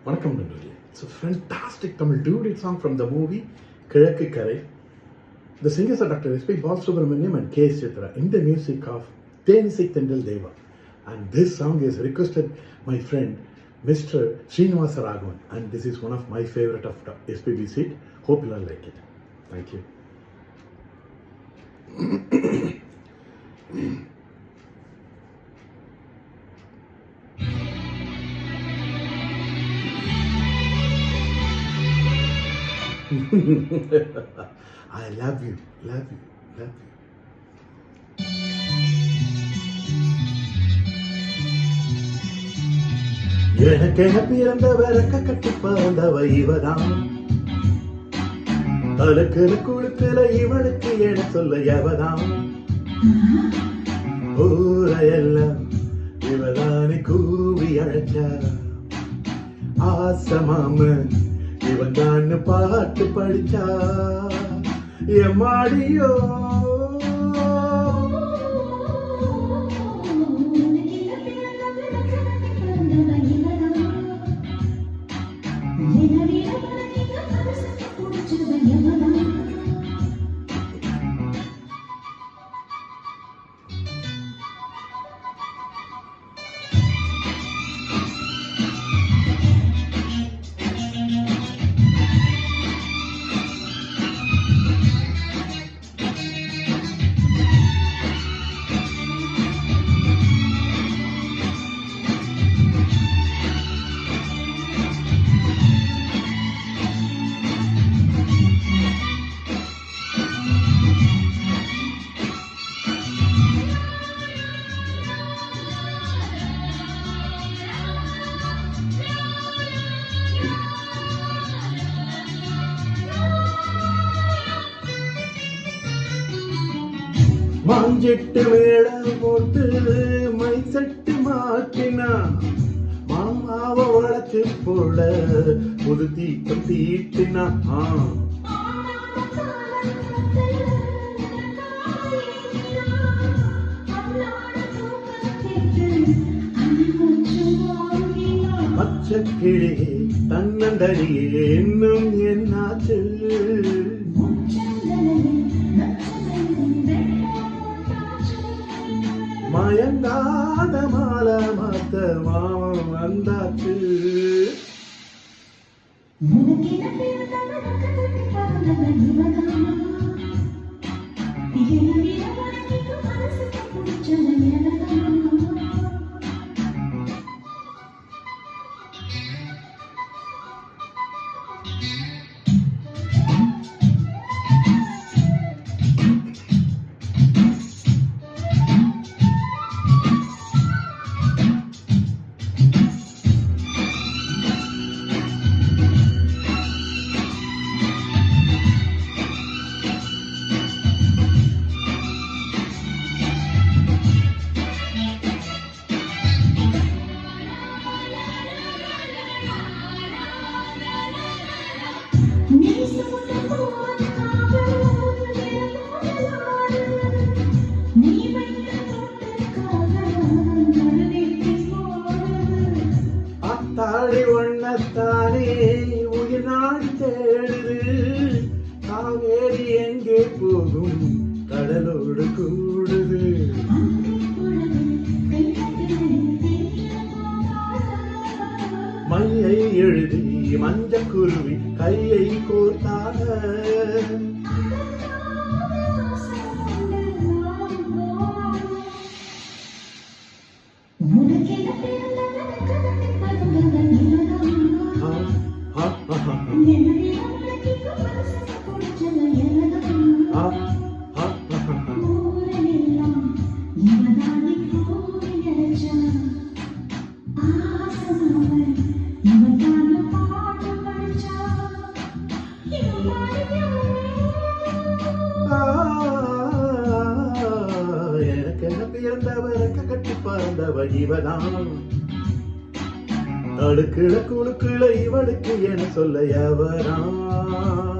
வணக்கம் நண்பர்களே. It's a fantastic Tamil duet song from the movie Kizhakku Karai. The singers are Dr. S.P. Balasubramaniam and K. Chitra in the music of Thenisai Tendal Deva. And this song is requested my friend Mr. Srinivasa Raghavan, and this is one of my favorite of SPB seat. Hope you all like it. Thank you. I love you, love you, love you. எனக்கென பிறந்தவர கட்டி பறந்தவ இவதான், அழுக்குல குழுக்குல இவளுக்கு என சொல்ல எவதான், ஊரையெல்லாம் இவதானே கூவி அழைச்சா, ஆசமாம இவன் தான் பாட்டு படிச்சா, எம்மாடியோ மாஞ்செட்டு மேளம் போட்டு மை சட்டு மாட்டினா, மாமாவ வளர்ச்சி போட புது தீட்டம் தீட்டினா, பச்சைக்கிளியே தன்னந்தனியே இன்னும் என்னாச்சு, மயங்காத மாலை மாத்த மாமம் வந்தாச்சு. அத்தாடி ஒன்னத்தானே உயிர் நாடி தேடுது, காவேரி எங்கே போகும் கடலோடு கூடுது, மையை எழுதி மஞ்ச குருவி கையை கோர்த்தாக, எனக்கென பிறந்தவர கட்டி பறந்தவ இவதான், அடுக்குல குழுக்குல இவளுக்கு என சொல்ல எவரான்.